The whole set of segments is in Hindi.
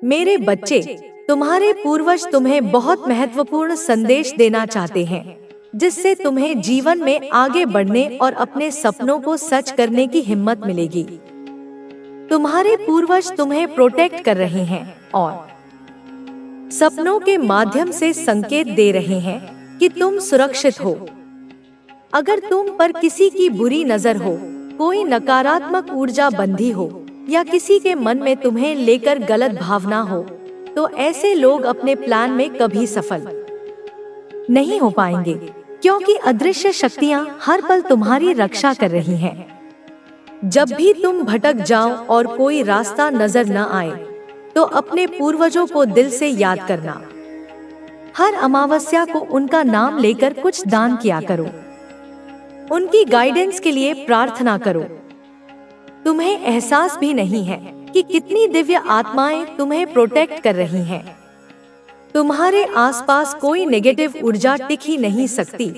मेरे बच्चे, तुम्हारे पूर्वज तुम्हें बहुत महत्वपूर्ण संदेश देना चाहते हैं, जिससे तुम्हें जीवन में आगे बढ़ने और अपने सपनों को सच करने की हिम्मत मिलेगी। तुम्हारे पूर्वज तुम्हें प्रोटेक्ट कर रहे हैं और सपनों के माध्यम से संकेत दे रहे हैं कि तुम सुरक्षित हो। अगर तुम पर किसी की बुरी नजर हो, कोई नकारात्मक ऊर्जा बंधी हो या किसी के मन में तुम्हें लेकर गलत भावना हो, तो ऐसे लोग अपने प्लान में कभी सफल नहीं हो पाएंगे, क्योंकि अदृश्य शक्तियां हर पल तुम्हारी रक्षा कर रही हैं। जब भी तुम भटक जाओ और कोई रास्ता नजर न आए, तो अपने पूर्वजों को दिल से याद करना। हर अमावस्या को उनका नाम लेकर कुछ दान किया करो। उनकी गाइडेंस के लिए प्रार्थना करो। तुम्हें एहसास भी नहीं है कि कितनी दिव्य आत्माएं तुम्हें प्रोटेक्ट कर रही हैं। तुम्हारे आसपास कोई नेगेटिव ऊर्जा टिक ही नहीं सकती।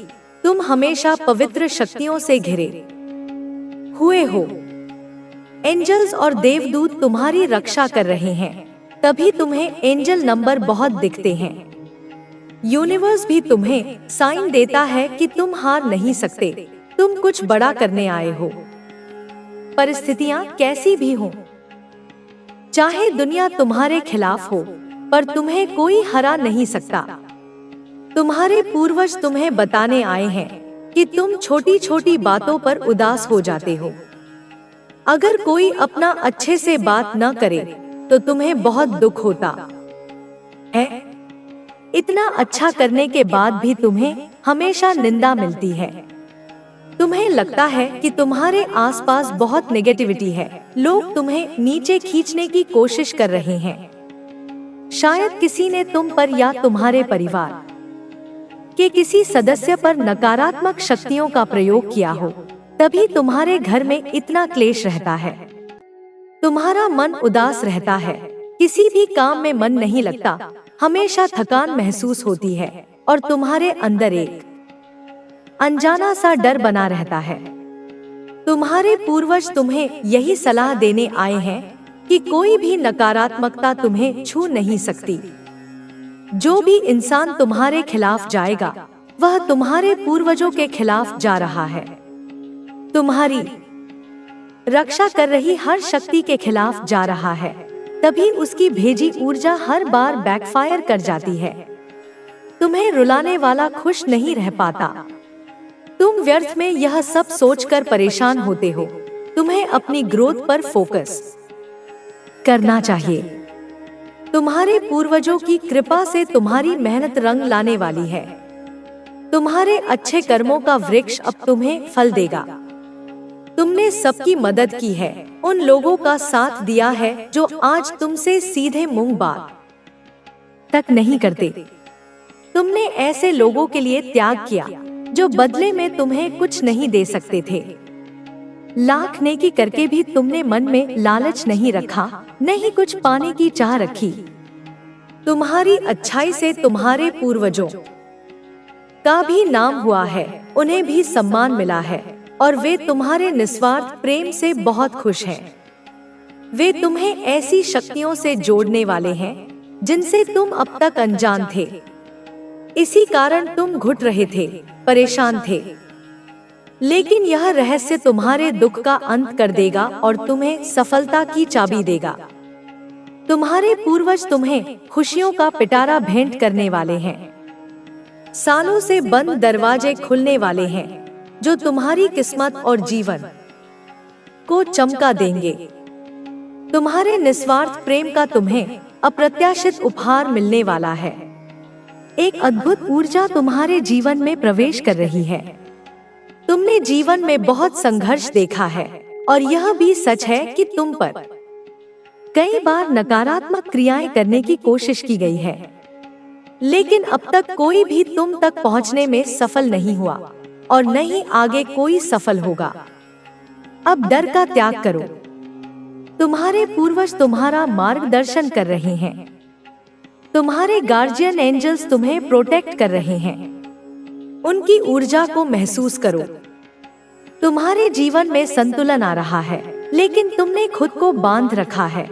तुम हमेशा पवित्र शक्तियों से घिरे हुए हो। एंजल्स और देवदूत तुम्हारी रक्षा कर रहे हैं, तभी तुम्हें एंजल नंबर बहुत दिखते हैं। यूनिवर्स भी तुम्हें साइन देता है कि तुम हार नहीं सकते, तुम कुछ बड़ा करने आए हो। परिस्थितियां कैसी भी हो, चाहे दुनिया तुम्हारे खिलाफ हो, पर तुम्हें कोई हरा नहीं सकता। तुम्हारे पूर्वज तुम्हें बताने आए हैं कि तुम छोटी छोटी बातों पर उदास हो जाते हो। अगर कोई अपना अच्छे से बात न करे, तो तुम्हें बहुत दुख होता है। इतना अच्छा करने के बाद भी तुम्हें हमेशा निंदा मिलती है। तुम्हें लगता है कि तुम्हारे आसपास बहुत नेगेटिविटी है, लोग तुम्हें नीचे खींचने की कोशिश कर रहे हैं। शायद किसी ने तुम पर या तुम्हारे परिवार के किसी सदस्य पर नकारात्मक शक्तियों का प्रयोग किया हो, तभी तुम्हारे घर में इतना क्लेश रहता है। तुम्हारा मन उदास रहता है, किसी भी काम में मन नहीं लगता, हमेशा थकान महसूस होती है और तुम्हारे अंदर एक अनजाना सा डर बना रहता है। तुम्हारे पूर्वज तुम्हें यही सलाह देने आए हैं कि कोई भी नकारात्मकता तुम्हें छू नहीं सकती। जो भी इंसान तुम्हारे खिलाफ जाएगा, वह तुम्हारे पूर्वजों के खिलाफ जा रहा है। तुम्हारी रक्षा कर रही हर शक्ति के खिलाफ जा रहा है, तभी उसकी भेजी ऊर्जा हर बार बैकफायर कर जाती है। तुम्हें रुलाने वाला खुश नहीं रह पाता। तुम व्यर्थ में यह सब सोचकर परेशान होते हो। तुम्हें अपनी ग्रोथ पर फोकस करना चाहिए। तुम्हारे पूर्वजों की कृपा से तुम्हारी मेहनत रंग लाने वाली है। तुम्हारे अच्छे कर्मों का वृक्ष अब तुम्हें फल देगा। तुमने सबकी मदद की है, उन लोगों का साथ दिया है जो आज तुमसे सीधे मुंह बात तक नहीं करते। तुमने ऐसे लोगों के लिए त्याग किया जो बदले में तुम्हें कुछ नहीं दे सकते थे। लाख नेकी करके भी तुमने मन में लालच नहीं रखा, नहीं कुछ पाने की चाह रखी। तुम्हारी अच्छाई से तुम्हारे पूर्वजों का भी नाम हुआ है, उन्हें भी सम्मान मिला है और वे तुम्हारे निस्वार्थ प्रेम से बहुत खुश हैं। वे तुम्हें ऐसी शक्तियों से जोड़ने वाले हैं जिनसे तुम अब तक अनजान थे। इसी कारण तुम घुट रहे थे, परेशान थे। लेकिन यह रहस्य तुम्हारे दुख का अंत कर देगा और तुम्हें सफलता की चाबी देगा। तुम्हारे पूर्वज तुम्हें खुशियों का पिटारा भेंट करने वाले हैं। सालों से बंद दरवाजे खुलने वाले हैं, जो तुम्हारी किस्मत और जीवन को चमका देंगे। तुम्हारे निस्वार्थ प्रेम का तुम्हें अप्रत्याशित उपहार मिलने वाला है। एक अद्भुत ऊर्जा तुम्हारे जीवन में प्रवेश कर रही है। तुमने जीवन में बहुत संघर्ष देखा है और यह भी सच है कि तुम पर कई बार नकारात्मक क्रियाएं करने की कोशिश की गई है, लेकिन अब तक कोई भी तुम तक पहुंचने में सफल नहीं हुआ और न ही आगे कोई सफल होगा। अब डर का त्याग करो। तुम्हारे पूर्वज तुम्हारा मार्गदर्शन कर रहे हैं। तुम्हारे गार्जियन एंजल्स तुम्हें प्रोटेक्ट कर रहे हैं। उनकी ऊर्जा को महसूस करो। तुम्हारे जीवन में संतुलन आ रहा है, लेकिन तुमने खुद को बांध रखा है।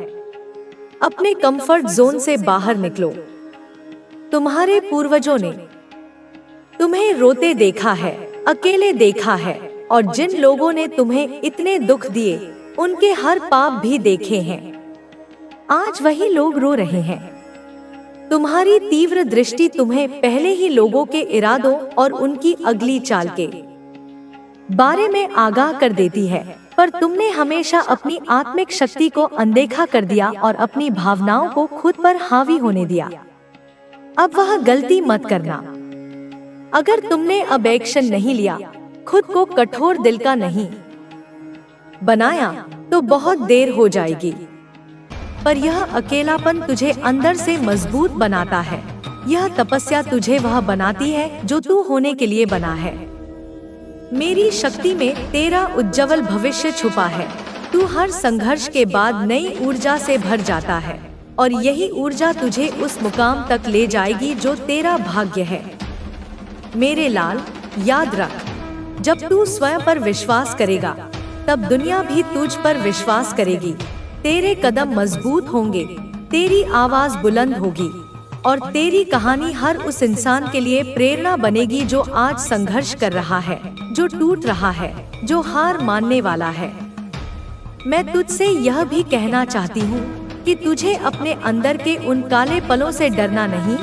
अपने कंफर्ट जोन से बाहर निकलो। तुम्हारे पूर्वजों ने तुम्हें रोते देखा है, अकेले देखा है, और जिन लोगों ने तुम्हें इतने दुख दिए उनके हर पाप भी देखे हैं। आज वही लोग रो रहे हैं। तुम्हारी तीव्र दृष्टि तुम्हें पहले ही लोगों के इरादों और उनकी अगली चाल के बारे में आगाह कर देती है, पर तुमने हमेशा अपनी आत्मिक शक्ति को अनदेखा कर दिया और अपनी भावनाओं को खुद पर हावी होने दिया। अब वह गलती मत करना। अगर तुमने अब एक्शन नहीं लिया, खुद को कठोर दिल का नहीं बनाया, तो बहुत देर हो जाएगी। पर यह अकेलापन तुझे अंदर से मजबूत बनाता है। यह तपस्या तुझे वह बनाती है जो तू होने के लिए बना है। मेरी शक्ति में तेरा उज्जवल भविष्य छुपा है। तू हर संघर्ष के बाद नई ऊर्जा से भर जाता है, और यही ऊर्जा तुझे उस मुकाम तक ले जाएगी जो तेरा भाग्य है। मेरे लाल, याद रख, जब तू स्वयं पर विश्वास करेगा, तब दुनिया भी तुझ पर विश्वास करेगी। तेरे कदम मजबूत होंगे, तेरी आवाज बुलंद होगी, और तेरी कहानी हर उस इंसान के लिए प्रेरणा बनेगी जो आज संघर्ष कर रहा है, जो टूट रहा है, जो हार मानने वाला है। मैं तुझसे यह भी कहना चाहती हूँ कि तुझे अपने अंदर के उन काले पलों से डरना नहीं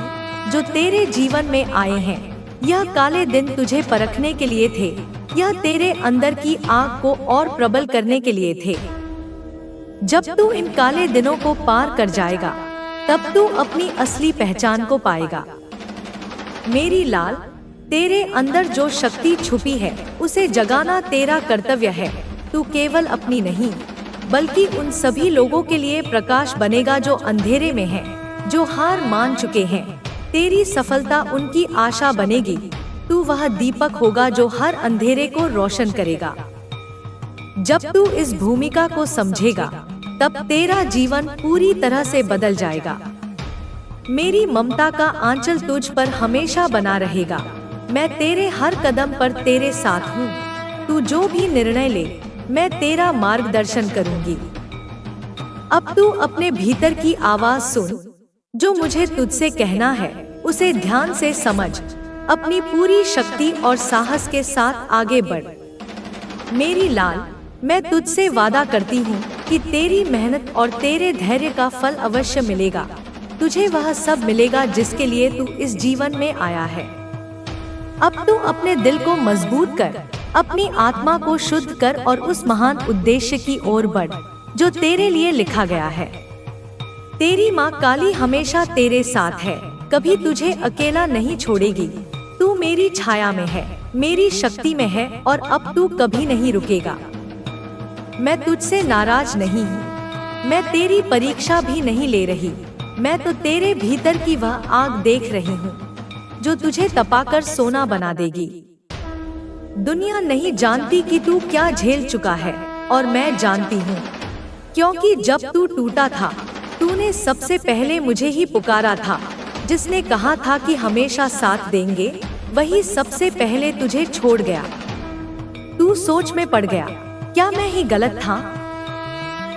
जो तेरे जीवन में आए हैं। यह काले दिन तुझे परखने के लिए थे। यह तेरे अंदर की आग को और प्रबल करने के लिए थे। जब तू इन काले दिनों को पार कर जाएगा, तब तू अपनी असली पहचान को पाएगा। मेरी लाल, तेरे अंदर जो शक्ति छुपी है उसे जगाना तेरा कर्तव्य है। तू केवल अपनी नहीं, बल्कि उन सभी लोगों के लिए प्रकाश बनेगा जो अंधेरे में हैं, जो हार मान चुके हैं। तेरी सफलता उनकी आशा बनेगी। तू वह दीपक होगा जो हर अंधेरे को रोशन करेगा। जब तू इस भूमिका को समझेगा, तब तेरा जीवन पूरी तरह से बदल जाएगा। मेरी ममता का आंचल तुझ पर हमेशा बना रहेगा। मैं तेरे हर कदम पर तेरे साथ हूँ। तू जो भी निर्णय ले, मैं तेरा मार्गदर्शन करूंगी। अब तू अपने भीतर की आवाज सुन। जो मुझे तुझसे कहना है उसे ध्यान से समझ। अपनी पूरी शक्ति और साहस के साथ आगे बढ़। मेरी लाल, मैं तुझसे वादा करती हूँ कि तेरी मेहनत और तेरे धैर्य का फल अवश्य मिलेगा। तुझे वह सब मिलेगा जिसके लिए तू इस जीवन में आया है। अब तू अपने दिल को मजबूत कर, अपनी आत्मा को शुद्ध कर और उस महान उद्देश्य की ओर बढ़ जो तेरे लिए लिखा गया है। तेरी माँ काली हमेशा तेरे साथ है, कभी तुझे अकेला नहीं छोड़ेगी। तू मेरी छाया में है, मेरी शक्ति में है, और अब तू कभी नहीं रुकेगा। मैं तुझसे नाराज नहीं हूँ। मैं तेरी परीक्षा भी नहीं ले रही। मैं तो तेरे भीतर की वह आग देख रही हूँ जो तुझे तपाकर सोना बना देगी। दुनिया नहीं जानती कि तू क्या झेल चुका है, और मैं जानती हूँ, क्योंकि जब तू टूटा था, तूने सबसे पहले मुझे ही पुकारा था। जिसने कहा था कि हमेशा साथ देंगे, वही सबसे पहले तुझे छोड़ गया। तू सोच में पड़ गया, क्या मैं ही गलत था?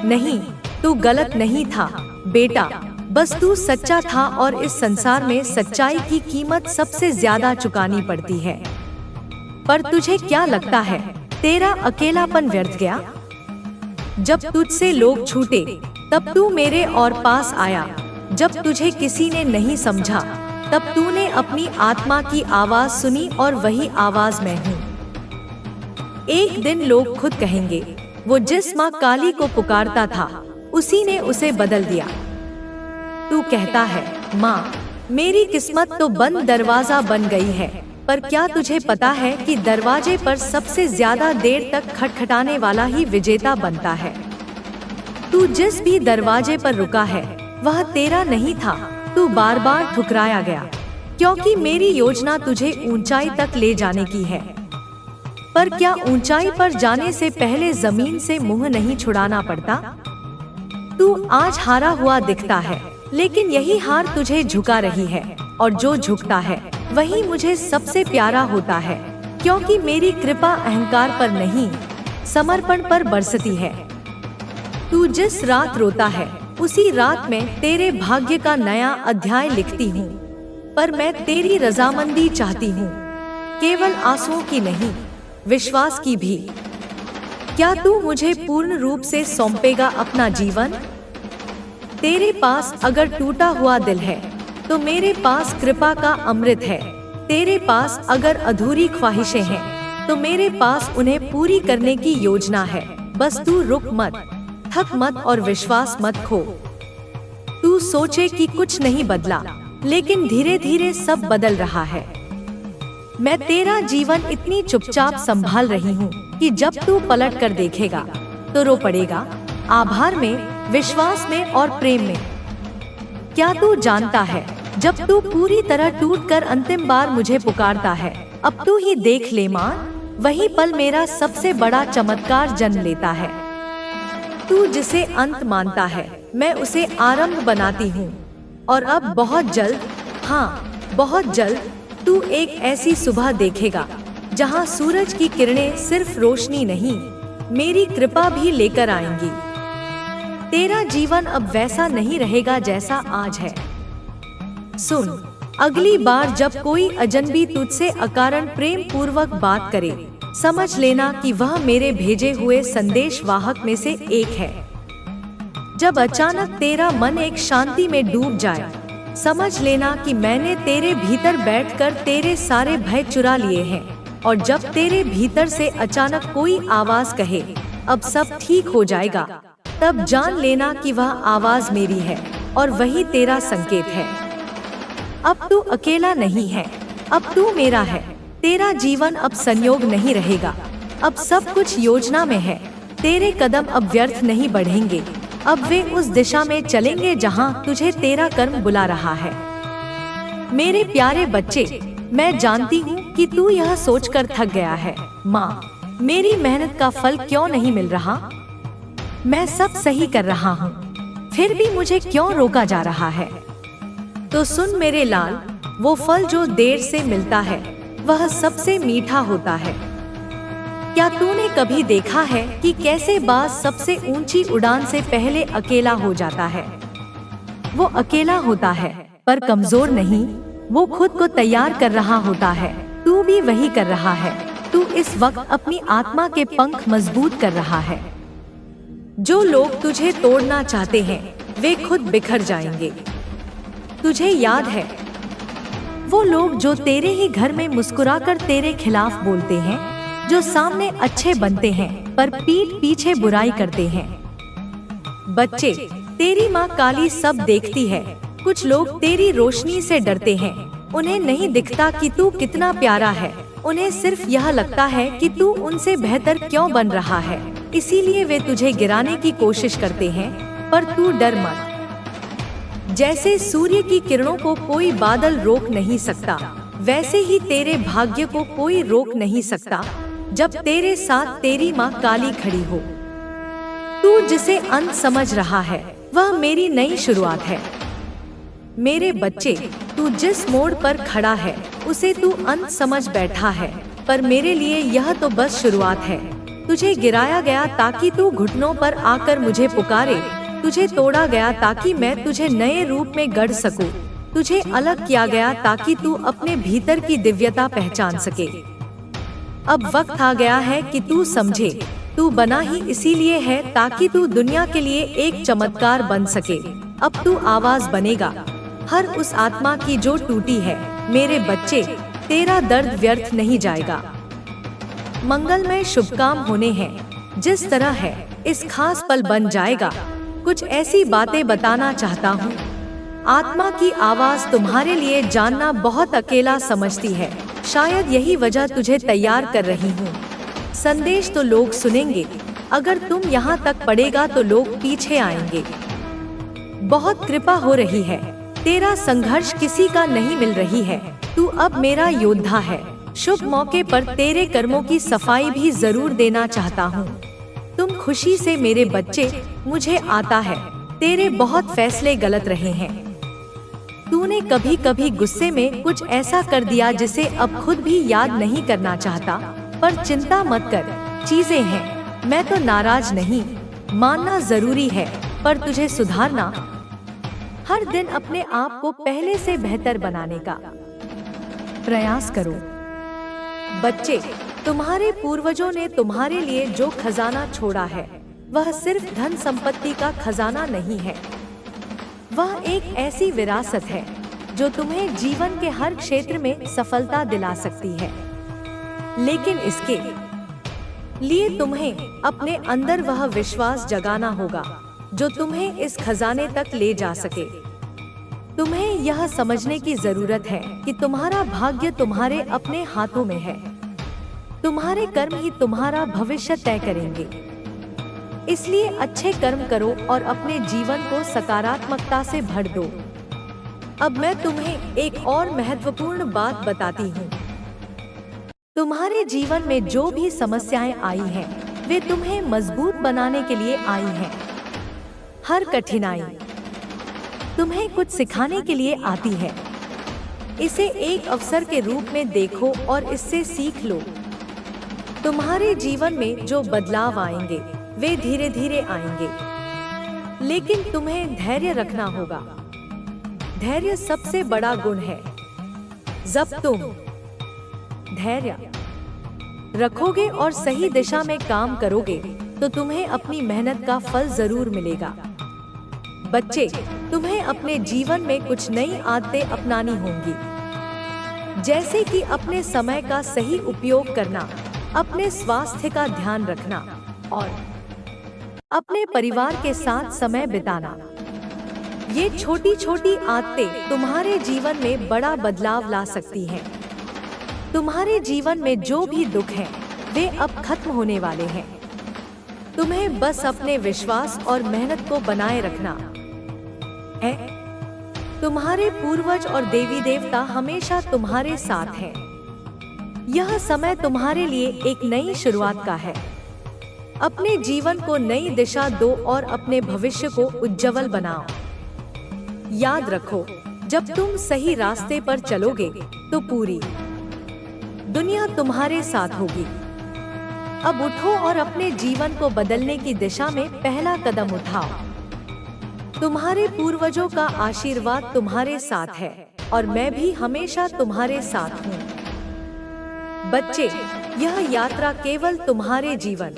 नहीं, तू गलत नहीं था बेटा, बस तू सच्चा था, और इस संसार में सच्चाई की कीमत सबसे ज्यादा चुकानी पड़ती है। पर तुझे क्या लगता है, तेरा अकेलापन व्यर्थ गया? जब तुझसे लोग छूटे, तब तू मेरे और पास आया। जब तुझे किसी ने नहीं समझा, तब तूने अपनी आत्मा की आवाज सुनी, और वही आवाज मैं हूँ। एक दिन लोग खुद कहेंगे, वो जिस माँ काली को पुकारता था, उसी ने उसे बदल दिया। तू कहता है, माँ, मेरी किस्मत तो बंद दरवाजा बन गई है, पर क्या तुझे पता है कि दरवाजे पर सबसे ज्यादा देर तक खटखटाने वाला ही विजेता बनता है। तू जिस भी दरवाजे पर रुका है, वह तेरा नहीं था। तू बार बार ठुकराया गया, क्योंकि मेरी योजना तुझे ऊंचाई तक ले जाने की है। पर क्या ऊंचाई पर जाने से पहले जमीन से मुंह नहीं छुड़ाना पड़ता? तू आज हारा हुआ दिखता है, लेकिन यही हार तुझे झुका रही है, और जो झुकता है वही मुझे सबसे प्यारा होता है, क्योंकि मेरी कृपा अहंकार पर नहीं, समर्पण पर बरसती है। तू जिस रात रोता है, उसी रात में तेरे भाग्य का नया अध्याय लिखती हूँ, पर मैं तेरी रजामंदी चाहती हूँ, केवल आंसुओं की नहीं, विश्वास की भी। क्या तू मुझे पूर्ण रूप से सौंपेगा अपना जीवन? तेरे पास अगर टूटा हुआ दिल है तो मेरे पास कृपा का अमृत है। तेरे पास अगर अधूरी ख्वाहिशें हैं तो मेरे पास उन्हें पूरी करने की योजना है। बस तू रुक मत, थक मत और विश्वास मत खो। तू सोचे कि कुछ नहीं बदला, लेकिन धीरे धीरे सब बदल रहा है। मैं तेरा जीवन इतनी चुपचाप संभाल रही हूँ कि जब तू पलट कर देखेगा तो रो पड़ेगा, आभार में, विश्वास में और प्रेम में। क्या तू जानता है, जब तू पूरी तरह टूटकर अंतिम बार मुझे पुकारता है, अब तू ही देख ले मां, वही पल मेरा सबसे बड़ा चमत्कार जन्म लेता है। तू जिसे अंत मानता है, मैं उसे आरंभ बनाती हूँ। और अब बहुत जल्द, हाँ बहुत जल्द, तू एक ऐसी सुबह देखेगा जहाँ सूरज की किरणें सिर्फ रोशनी नहीं, मेरी कृपा भी लेकर आएंगी। तेरा जीवन अब वैसा नहीं रहेगा जैसा आज है। सुन, अगली बार जब कोई अजनबी तुझसे अकारण प्रेम पूर्वक बात करे, समझ लेना कि वह मेरे भेजे हुए संदेश वाहक में से एक है। जब अचानक तेरा मन एक शांति में डूब जाए, समझ लेना कि मैंने तेरे भीतर बैठकर तेरे सारे भय चुरा लिए हैं। और जब तेरे भीतर से अचानक कोई आवाज कहे, अब सब ठीक हो जाएगा, तब जान लेना कि वह आवाज मेरी है और वही तेरा संकेत है। अब तू अकेला नहीं है, अब तू मेरा है। तेरा जीवन अब संयोग नहीं रहेगा, अब सब कुछ योजना में है। तेरे कदम अब व्यर्थ नहीं बढ़ेंगे, अब वे उस दिशा में चलेंगे जहां तुझे तेरा कर्म बुला रहा है। मेरे प्यारे बच्चे, मैं जानती हूँ कि तू यह सोचकर थक गया है, माँ, मेरी मेहनत का फल क्यों नहीं मिल रहा? मैं सब सही कर रहा हूँ, फिर भी मुझे क्यों रोका जा रहा है? तो सुन मेरे लाल, वो फल जो देर से मिलता है वह सबसे मीठा होता है। क्या तूने कभी देखा है कि कैसे बाज सबसे ऊंची उड़ान से पहले अकेला हो जाता है? वो अकेला होता है पर कमजोर नहीं, वो खुद को तैयार कर रहा होता है। तू भी वही कर रहा है। तू इस वक्त अपनी आत्मा के पंख मजबूत कर रहा है। जो लोग तुझे तोड़ना चाहते हैं वे खुद बिखर जाएंगे। तुझे याद है वो लोग जो तेरे ही घर में मुस्कुराकर तेरे खिलाफ बोलते हैं, जो सामने अच्छे बनते हैं पर पीठ पीछे बुराई करते हैं? बच्चे, तेरी माँ काली सब देखती है। कुछ लोग तेरी रोशनी से डरते हैं। उन्हें नहीं दिखता कि तू कितना प्यारा है, उन्हें सिर्फ यह लगता है कि तू उनसे बेहतर क्यों बन रहा है। इसीलिए वे तुझे गिराने की कोशिश करते हैं, पर तू डर मत। जैसे सूर्य की किरणों को कोई बादल रोक नहीं सकता, वैसे ही तेरे भाग्य को कोई रोक नहीं सकता जब तेरे साथ तेरी माँ काली खड़ी हो। तू जिसे अंत समझ रहा है वह मेरी नई शुरुआत है। मेरे बच्चे, तू जिस मोड़ पर खड़ा है उसे तू अंत समझ बैठा है, पर मेरे लिए यह तो बस शुरुआत है। तुझे गिराया गया ताकि तू घुटनों पर आकर मुझे पुकारे। तुझे तोड़ा गया ताकि मैं तुझे नए रूप में गढ़ सकूं। तुझे अलग किया गया ताकि तू अपने भीतर की दिव्यता पहचान सके। अब वक्त आ गया है कि तू समझे, तू बना ही इसीलिए है ताकि तू दुनिया के लिए एक चमत्कार बन सके। अब तू आवाज बनेगा हर उस आत्मा की जो टूटी है। मेरे बच्चे, तेरा दर्द व्यर्थ नहीं जाएगा। मंगलमय शुभ काम होने हैं। जिस तरह है इस खास पल बन जाएगा। कुछ ऐसी बातें बताना चाहता हूँ। आत्मा की आवाज तुम्हारे लिए जानना बहुत अकेला समझती है। शायद यही वजह तुझे तैयार कर रही हूँ। संदेश तो लोग सुनेंगे, अगर तुम यहाँ तक पड़ेगा तो लोग पीछे आएंगे। बहुत कृपा हो रही है, तेरा संघर्ष किसी का नहीं मिल रही है। तू अब मेरा योद्धा है। शुभ मौके पर तेरे कर्मों की सफाई भी जरूर देना चाहता हूँ। तुम खुशी से मेरे बच्चे, मुझे आता है तेरे बहुत फैसले गलत रहे हैं। तूने कभी कभी गुस्से में कुछ ऐसा कर दिया जिसे अब खुद भी याद नहीं करना चाहता, पर चिंता मत कर, चीजें हैं। मैं तो नाराज नहीं, मानना जरूरी है, पर तुझे सुधारना, हर दिन अपने आप को पहले से बेहतर बनाने का प्रयास करो। बच्चे, तुम्हारे पूर्वजों ने तुम्हारे लिए जो खजाना छोड़ा है वह सिर्फ धन संपत्ति का खजाना नहीं है, वह एक ऐसी विरासत है जो तुम्हें जीवन के हर क्षेत्र में सफलता दिला सकती है। लेकिन इसके लिए तुम्हें अपने अंदर वह विश्वास जगाना होगा जो तुम्हें इस खजाने तक ले जा सके। तुम्हें यह समझने की जरूरत है कि तुम्हारा भाग्य तुम्हारे अपने हाथों में है। तुम्हारे कर्म ही तुम्हारा भविष्य तय करेंगे। इसलिए अच्छे कर्म करो और अपने जीवन को सकारात्मकता से भर दो। अब मैं तुम्हें एक और महत्वपूर्ण बात बताती हूँ। तुम्हारे जीवन में जो भी समस्याएं आई हैं, वे तुम्हें मजबूत बनाने के लिए आई हैं। हर कठिनाई तुम्हें कुछ सिखाने के लिए आती है। इसे एक अवसर के रूप में देखो और इससे सीख लो। तुम्हारे जीवन में जो बदलाव आएंगे वे धीरे धीरे आएंगे, लेकिन तुम्हें धैर्य रखना होगा। धैर्य सबसे बड़ा गुण है। जब तुम धैर्य रखोगे और सही दिशा में काम करोगे तो तुम्हें अपनी मेहनत का फल जरूर मिलेगा। बच्चे, तुम्हें अपने जीवन में कुछ नई आदतें अपनानी होंगी, जैसे कि अपने समय का सही उपयोग करना, अपने स्वास्थ्य का ध्यान रखना और अपने परिवार के साथ समय बिताना। ये छोटी छोटी आदतें तुम्हारे जीवन में बड़ा बदलाव ला सकती हैं। तुम्हारे जीवन में जो भी दुख हैं, वे अब खत्म होने वाले हैं। तुम्हें बस अपने विश्वास और मेहनत को बनाए रखना है। तुम्हारे पूर्वज और देवी देवता हमेशा तुम्हारे साथ हैं। यह समय तुम्हारे लिए एक नई शुरुआत का है। अपने जीवन को नई दिशा दो और अपने भविष्य को उज्जवल बनाओ। याद रखो, जब तुम सही रास्ते पर चलोगे तो पूरी दुनिया तुम्हारे साथ होगी। अब उठो और अपने जीवन को बदलने की दिशा में पहला कदम उठाओ। तुम्हारे पूर्वजों का आशीर्वाद तुम्हारे साथ है और मैं भी हमेशा तुम्हारे साथ हूँ। बच्चे, यह यात्रा केवल तुम्हारे जीवन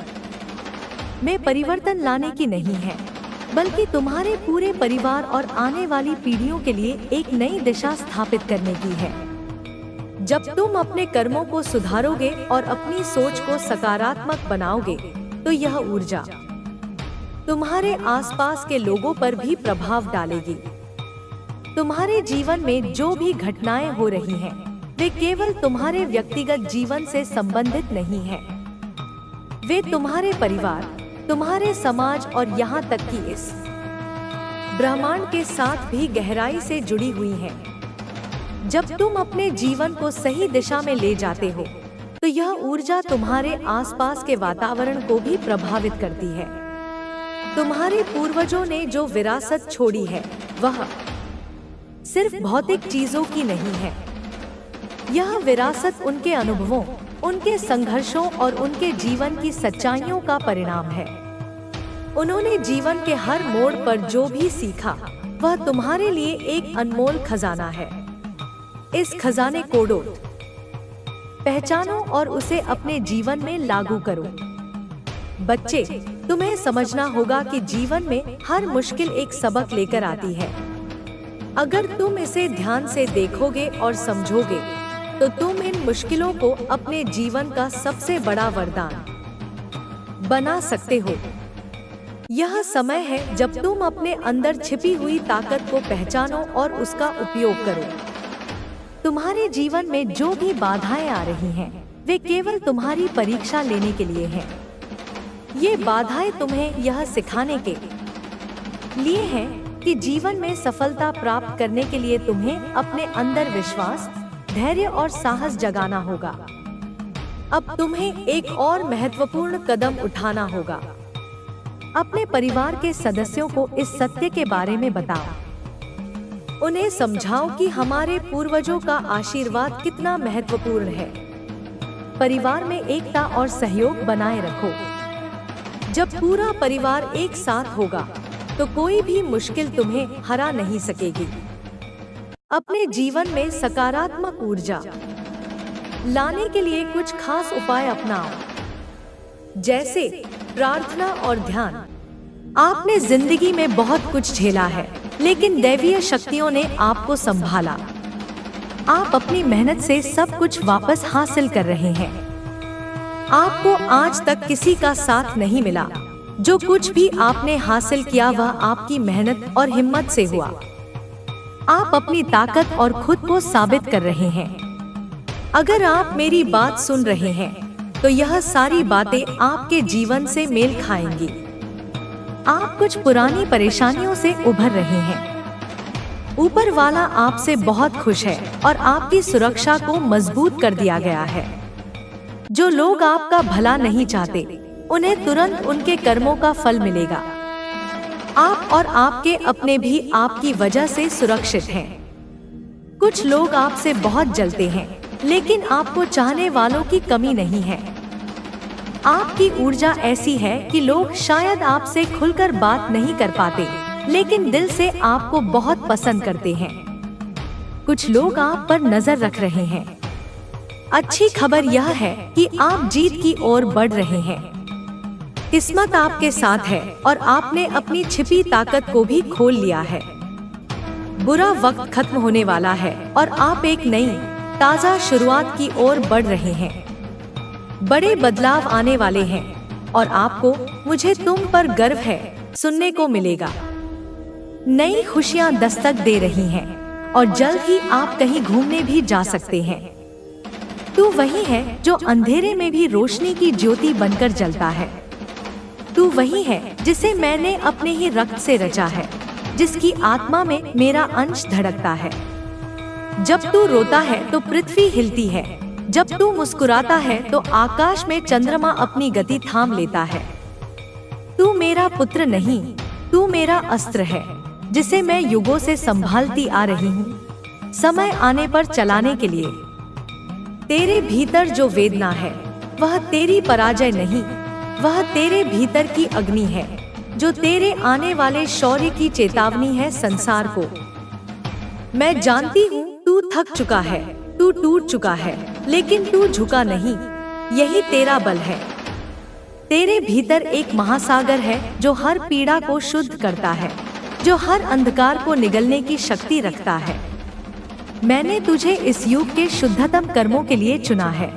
में परिवर्तन लाने की नहीं है, बल्कि तुम्हारे पूरे परिवार और आने वाली पीढ़ियों के लिए एक नई दिशा स्थापित करने की है। जब तुम अपने कर्मों को सुधारोगे और अपनी सोच को सकारात्मक बनाओगे, तो यह ऊर्जा तुम्हारे आसपास के लोगों पर भी प्रभाव डालेगी। तुम्हारे जीवन में जो भी घटनाएं हो रही हैं, वे केवल तुम्हारे व्यक्तिगत जीवन से संबंधित नहीं हैं। वे तुम्हारे परिवार, तुम्हारे समाज और यहाँ तक कि इस ब्रह्मांड के साथ भी गहराई से जुड़ी हुई हैं। जब तुम अपने जीवन को सही दिशा में ले जाते हो, तो यह ऊर्जा तुम्हारे आसपास के वातावरण को भी प्रभावित करती है। तुम्हारे पूर्वजों ने जो विरासत छोड़ी है, वह सिर्फ भौतिक चीजों की नहीं है। यह विरासत उनके अनुभवों, उनके संघर्षों और उनके जीवन की सच्चाइयों का परिणाम है। उन्होंने जीवन के हर मोड़ पर जो भी सीखा, वह तुम्हारे लिए एक अनमोल खजाना है। इस खजाने को पहचानो और उसे अपने जीवन में लागू करो। बच्चे, तुम्हें समझना होगा कि जीवन में हर मुश्किल एक सबक लेकर आती है। अगर तुम इसे ध्यान से देखोगे और समझोगे, तो तुम इन मुश्किलों को अपने जीवन का सबसे बड़ा वरदान बना सकते हो। यह समय है जब तुम अपने अंदर छिपी हुई ताकत को पहचानो और उसका उपयोग करो। तुम्हारे जीवन में जो भी बाधाएं आ रही हैं, वे केवल तुम्हारी परीक्षा लेने के लिए हैं। ये बाधाएं तुम्हें यह सिखाने के लिए हैं कि जीवन में सफलता प्राप्त करने के लिए तुम्हें अपने अंदर विश्वास, धैर्य और साहस जगाना होगा। अब तुम्हें एक और महत्वपूर्ण कदम उठाना होगा। अपने परिवार के सदस्यों को इस सत्य के बारे में बताओ। उन्हें समझाओ कि हमारे पूर्वजों का आशीर्वाद कितना महत्वपूर्ण है। परिवार में एकता और सहयोग बनाए रखो। जब पूरा परिवार एक साथ होगा, तो कोई भी मुश्किल तुम्हें हरा नहीं सकेगी। अपने जीवन में सकारात्मक ऊर्जा लाने के लिए कुछ खास उपाय अपनाओ, जैसे प्रार्थना और ध्यान। आपने जिंदगी में बहुत कुछ झेला है, लेकिन दैवीय शक्तियों ने आपको संभाला। आप अपनी मेहनत से सब कुछ वापस हासिल कर रहे हैं। आपको आज तक किसी का साथ नहीं मिला। जो कुछ भी आपने हासिल किया वह आपकी मेहनत और हिम्मत से हुआ। आप अपनी ताकत और खुद को साबित कर रहे हैं। अगर आप मेरी बात सुन रहे हैं, तो यह सारी बातें आपके जीवन से मेल खाएंगी। आप कुछ पुरानी परेशानियों से उभर रहे हैं। ऊपर वाला आपसे बहुत खुश है और आपकी सुरक्षा को मजबूत कर दिया गया है। जो लोग आपका भला नहीं चाहते, उन्हें तुरंत उनके कर्मों का फल मिलेगा। आप और आपके अपने भी आपकी वजह से सुरक्षित हैं। कुछ लोग आपसे बहुत जलते हैं, लेकिन आपको चाहने वालों की कमी नहीं है। आपकी ऊर्जा ऐसी है कि लोग शायद आपसे खुलकर बात नहीं कर पाते, लेकिन दिल से आपको बहुत पसंद करते हैं। कुछ लोग आप पर नजर रख रहे हैं। अच्छी खबर यह है कि आप जीत की ओर बढ़ रहे हैं। किस्मत आपके साथ है और आपने अपनी छिपी ताकत को भी खोल लिया है। बुरा वक्त खत्म होने वाला है और आप एक नई ताज़ा शुरुआत की ओर बढ़ रहे हैं। बड़े बदलाव आने वाले हैं और आपको "मुझे तुम पर गर्व है" सुनने को मिलेगा। नई खुशियां दस्तक दे रही हैं और जल्द ही आप कहीं घूमने भी जा सकते हैं। तू वही है जो अंधेरे में भी रोशनी की ज्योति बनकर जलता है। तू वही है जिसे मैंने अपने ही रक्त से रचा है, जिसकी आत्मा में मेरा अंश धड़कता है। जब तू रोता है तो पृथ्वी हिलती है। जब तू मुस्कुराता है तो आकाश में चंद्रमा अपनी गति थाम लेता है। तू मेरा पुत्र नहीं, तू मेरा अस्त्र है, जिसे मैं युगों से संभालती आ रही हूँ, समय आने पर चलाने के लिए। तेरे भीतर जो वेदना है, वह तेरी पराजय नहीं, वह तेरे भीतर की अग्नि है, जो तेरे आने वाले शौर्य की चेतावनी है संसार को। मैं जानती हूँ तू थक चुका है, तू टूट चुका है, लेकिन तू झुका नहीं। यही तेरा बल है। तेरे भीतर एक महासागर है जो हर पीड़ा को शुद्ध करता है, जो हर अंधकार को निगलने की शक्ति रखता है। मैंने तुझे इस युग के शुद्धतम कर्मों के लिए चुना है।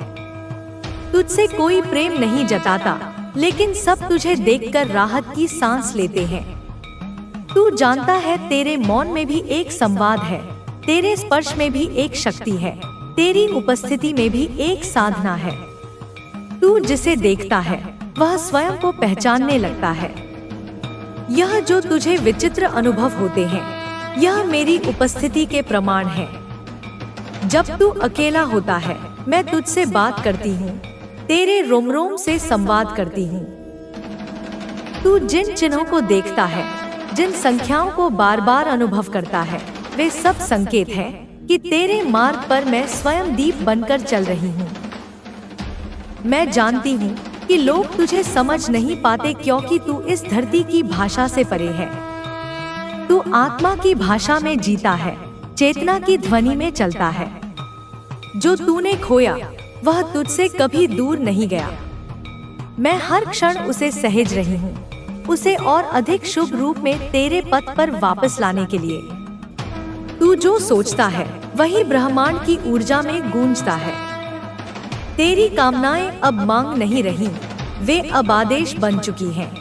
तुझसे कोई प्रेम नहीं जताता, लेकिन सब तुझे देखकर राहत की सांस लेते हैं। तू जानता है तेरे मौन में भी एक संवाद है, तेरे स्पर्श में भी एक शक्ति है, तेरी उपस्थिति में भी एक साधना है। तू जिसे देखता है वह स्वयं को पहचानने लगता है। यह जो तुझे विचित्र अनुभव होते हैं, यह मेरी उपस्थिति के प्रमाण है। जब तू अकेला होता है, मैं तुझसे बात करती हूँ, तेरे रोम रोम से संवाद करती हूँ। तू जिन चिन्हों को देखता है, जिन संख्याओं को बार बार अनुभव करता है, वे सब संकेत हैं कि तेरे मार्ग पर मैं स्वयं दीप बनकर चल रही हूँ। मैं जानती हूँ कि लोग तुझे समझ नहीं पाते, क्योंकि तू इस धरती की भाषा से परे है। तू आत्मा की भाषा में जीता है, चेतना की ध्वनि में चलता है। जो तूने खोया वह तुझसे कभी दूर नहीं गया। मैं हर क्षण उसे सहेज रही हूँ, उसे और अधिक शुभ रूप में तेरे पथ पर वापस लाने के लिए। तू जो सोचता है वही ब्रह्मांड की ऊर्जा में गूंजता है। तेरी कामनाएं अब मांग नहीं रही, वे अब आदेश बन चुकी हैं।